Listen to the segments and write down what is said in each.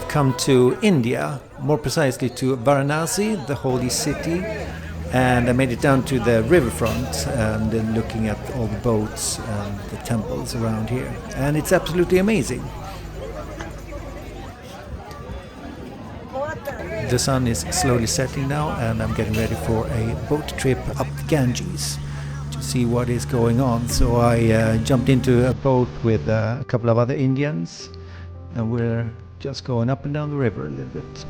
I've come to India, more precisely to Varanasi, the holy city, and I made it down to the riverfront and then looking at all the boats and the temples around here. And it's absolutely amazing. The sun is slowly setting now, and I'm getting ready for a boat trip up the Ganges to see what is going on. So I jumped into a boat with a couple of other Indians, and we're just going up and down the river a little bit.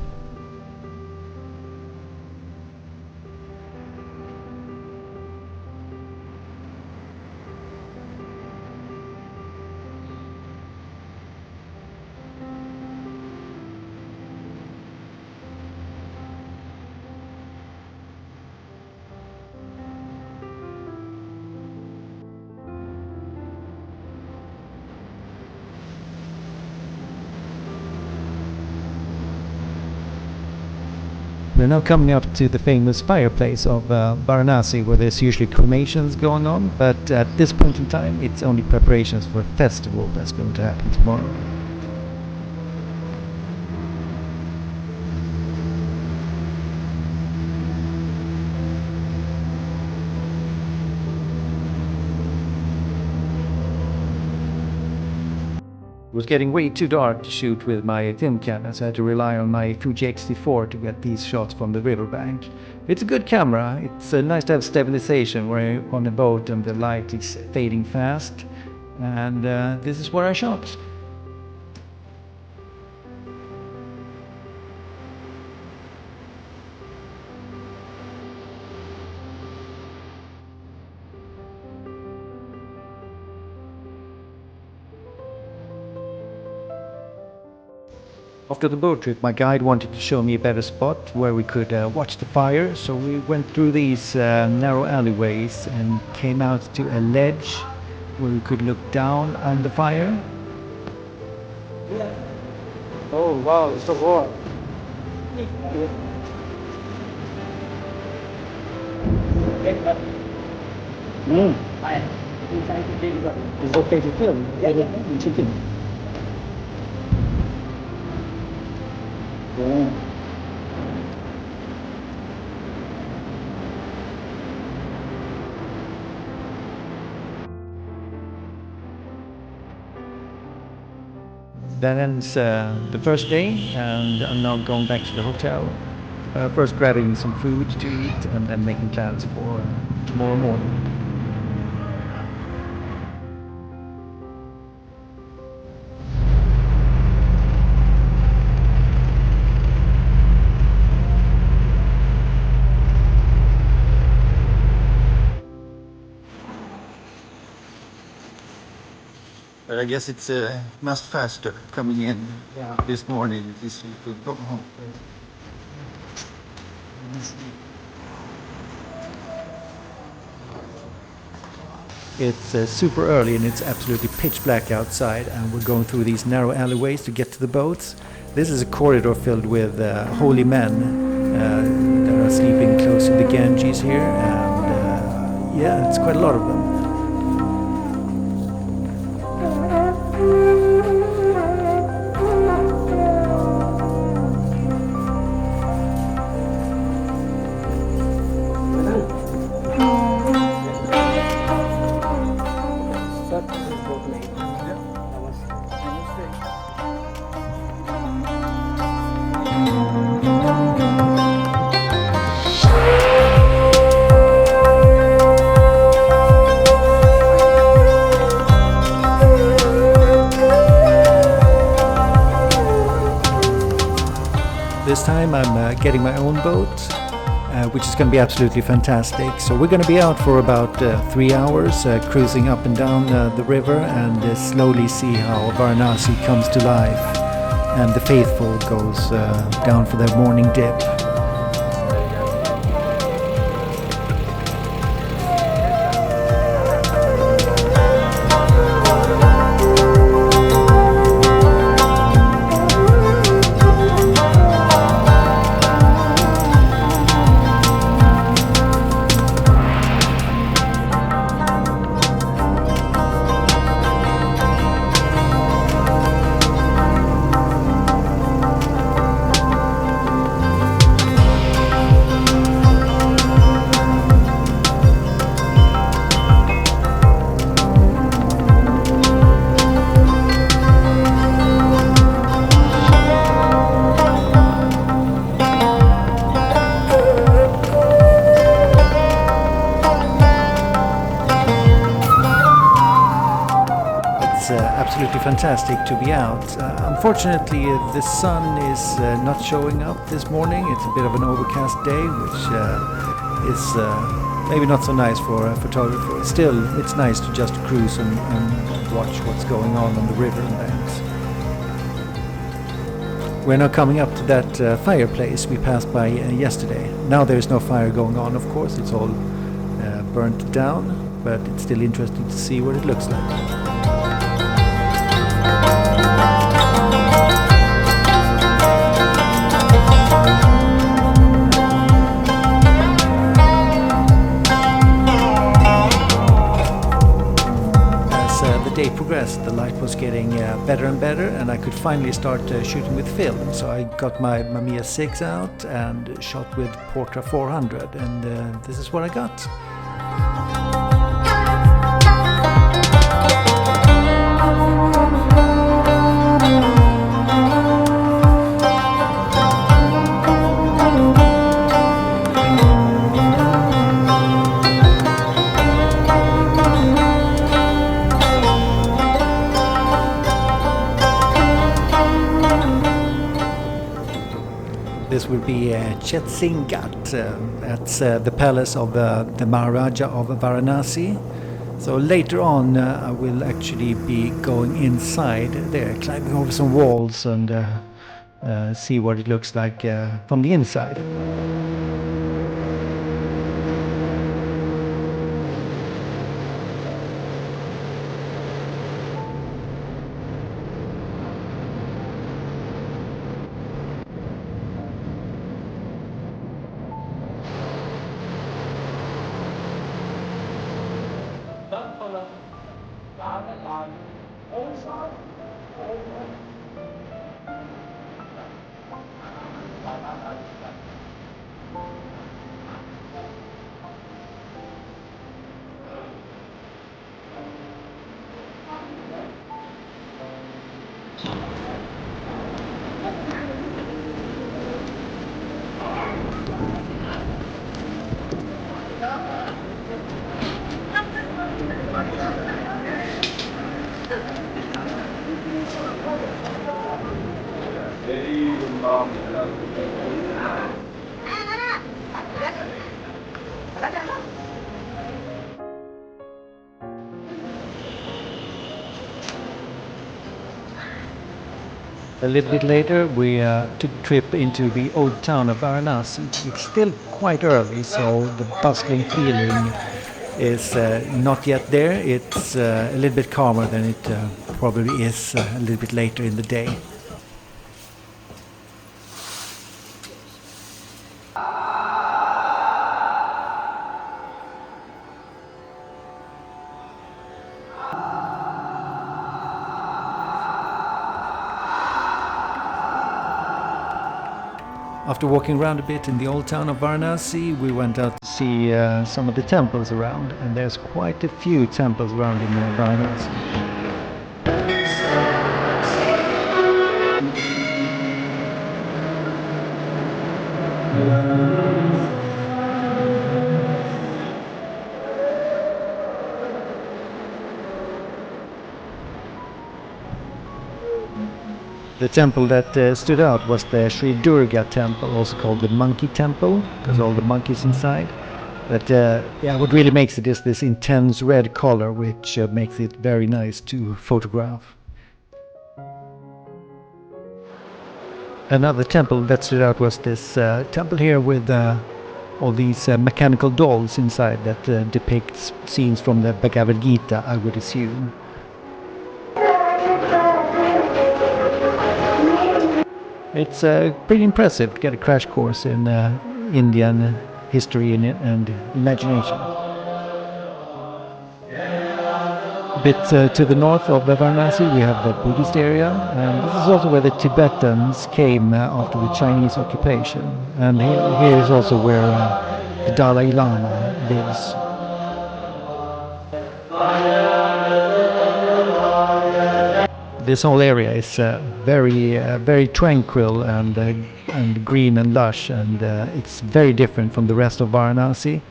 We're now coming up to the famous fireplace of Varanasi, where there's usually cremations going on, but at this point in time it's only preparations for a festival that's going to happen tomorrow. It was getting way too dark to shoot with my film camera, so I had to rely on my Fuji X-T4 to get these shots from the riverbank. It's a good camera. It's nice to have stabilization where you're on a boat and the light is fading fast. And this is where I shot. After the boat trip, my guide wanted to show me a better spot where we could watch the fire, so we went through these narrow alleyways and came out to a ledge where we could look down on the fire. Oh wow, it's so warm. It's okay to film. Chicken. Yeah. That ends the first day, and I'm now going back to the hotel. First grabbing some food to eat and then making plans for tomorrow morning. But I guess it's much faster coming in this morning. This will go home. It's super early and it's absolutely pitch black outside, and we're going through these narrow alleyways to get to the boats. This is a corridor filled with holy men that are sleeping close to the Ganges here, and yeah, it's quite a lot of them. This time I'm getting my own boat, which is going to be absolutely fantastic. So we're going to be out for about 3 hours, cruising up and down the river, and slowly see how Varanasi comes to life and the faithful goes down for their morning dip. it's absolutely fantastic to be out. Unfortunately, the sun is not showing up this morning. It's a bit of an overcast day, which is maybe not so nice for a photographer. Still, it's nice to just cruise and watch what's going on the river banks. We're now coming up to that fireplace we passed by yesterday. Now there's no fire going on, of course. It's all burnt down, but it's still interesting to see what it looks like. The day progressed, the light was getting better and better, and I could finally start shooting with film. So I got my Mamiya 6 out and shot with Portra 400, and this is what I got. This will be Ghat. That's the palace of the Maharaja of Varanasi. So later on I will actually be going inside there, climbing over some walls and see what it looks like from the inside. A little bit later we took a trip into the old town of Varanasi. It's still quite early, so the bustling feeling is not yet there. It's a little bit calmer than it probably is a little bit later in the day. After walking around a bit in the old town of Varanasi, we went out to see some of the temples around, and there's quite a few temples around in Varanasi. The temple that stood out was the Sri Durga temple, also called the monkey temple, because all the monkeys inside. But yeah, what really makes it is this intense red color, which makes it very nice to photograph. Another temple that stood out was this temple here with all these mechanical dolls inside that depicts scenes from the Bhagavad Gita, I would assume. It's pretty impressive to get a crash course in Indian history and imagination. A bit to the north of Varanasi we have the Buddhist area, and this is also where the Tibetans came after the Chinese occupation. And here is also where the Dalai Lama lives. This whole area is very tranquil and green and lush, and it's very different from the rest of Varanasi.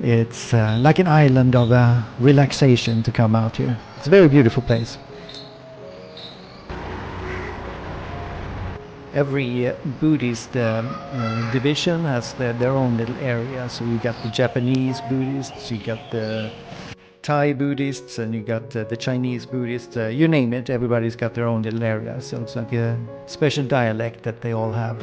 It's like an island of relaxation to come out here. It's a very beautiful place. every Buddhist division has their own little area. So you got the Japanese Buddhists, you got the Thai Buddhists, and you got the Chinese Buddhists. You name it, everybody's got their own little area. So it's like a special dialect that they all have.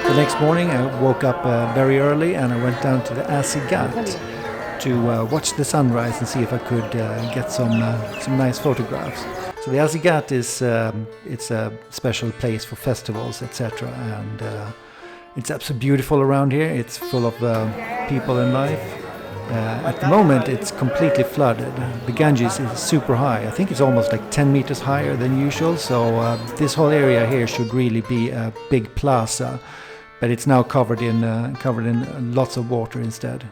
The next morning I woke up very early and I went down to the Ghats to watch the sunrise and see if I could get some nice photographs. So the Ghat is it's a special place for festivals, etc. And it's absolutely beautiful around here. It's full of people and life. At the moment it's completely flooded. The Ganges is super high. I think it's almost like 10 meters higher than usual. So this whole area here should really be a big plaza. But it's now covered in lots of water instead.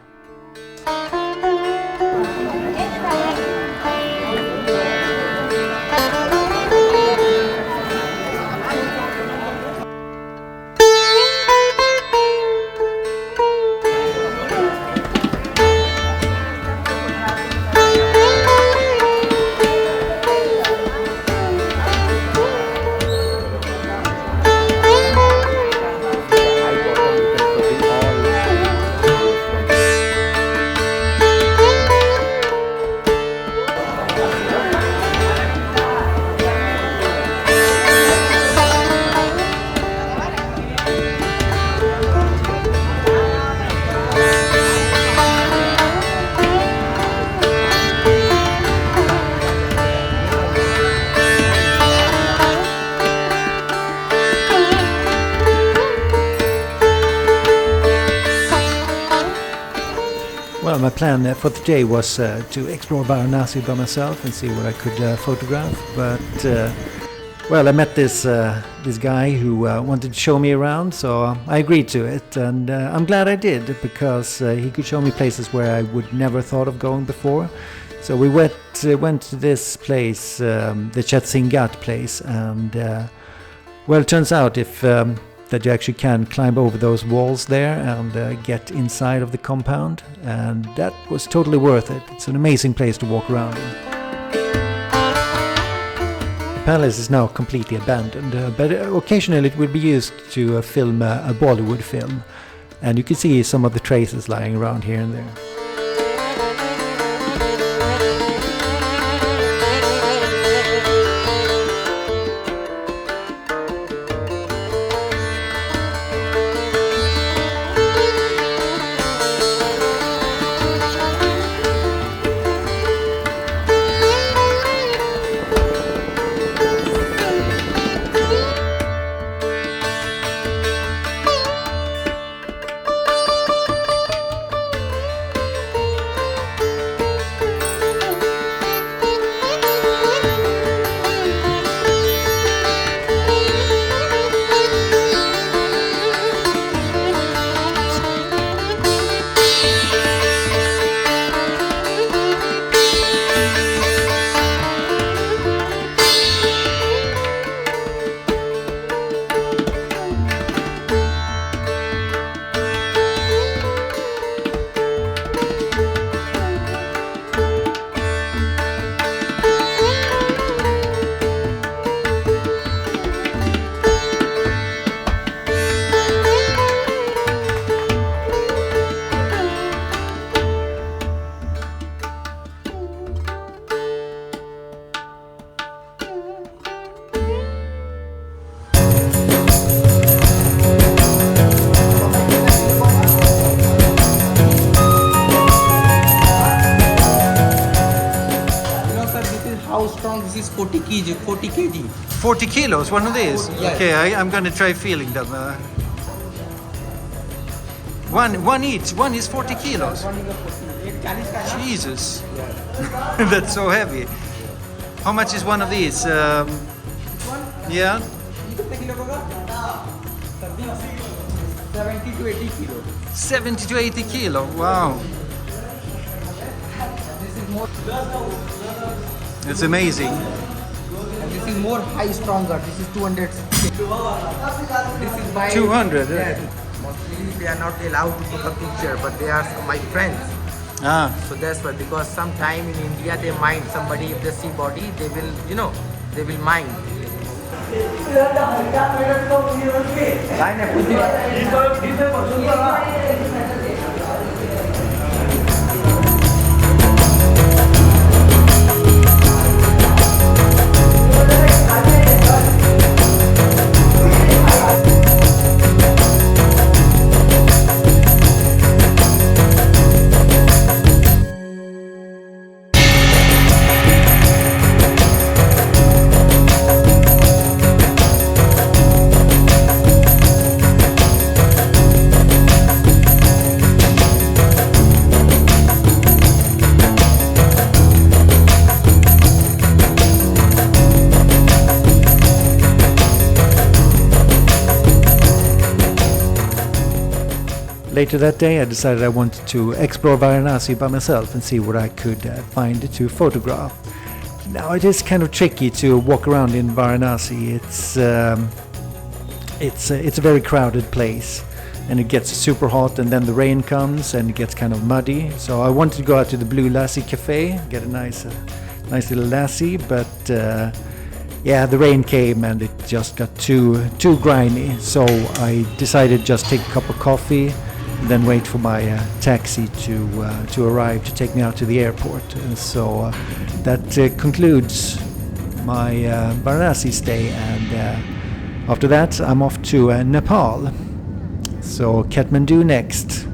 Well, my plan for the day was to explore Varanasi by myself and see what I could photograph. But well, I met this guy who wanted to show me around, so I agreed to it, and I'm glad I did because he could show me places where I would never thought of going before. So we went to this place, the Chatsingat place, and well, it turns out that you actually can climb over those walls there and get inside of the compound, and that was totally worth it. It's an amazing place to walk around in. The palace is now completely abandoned, but occasionally it will be used to film a Bollywood film, and you can see some of the traces lying around here and there. How strong this is 40 kg, 40 kg. 40 kilos, one of these? Yes. Okay, I'm going to try feeling them. One each, one is 40 kilos. Jesus, that's so heavy. How much is one of these? Yeah, 70 to 80 kilo. 70 to 80 kilo. Wow, This is more, it's amazing. and this is more high stronger. This is 200. This is by 200. Yes. Mostly they are not allowed to take a picture, but they are my friends. Ah, So that's why, because sometime in India they mind somebody, if they see body, they will, they will mind. Later that day I decided I wanted to explore Varanasi by myself and see what I could find to photograph. Now it is kind of tricky to walk around in Varanasi. It's a very crowded place, and it gets super hot, and then the rain comes and it gets kind of muddy. So I wanted to go out to the Blue Lassie Cafe, get a nice little lassie, but yeah, the rain came and it just got too grimy. So I decided just take a cup of coffee, then wait for my taxi to arrive to take me out to the airport. So that concludes my Varanasi stay, and after that I'm off to Nepal. So Kathmandu next.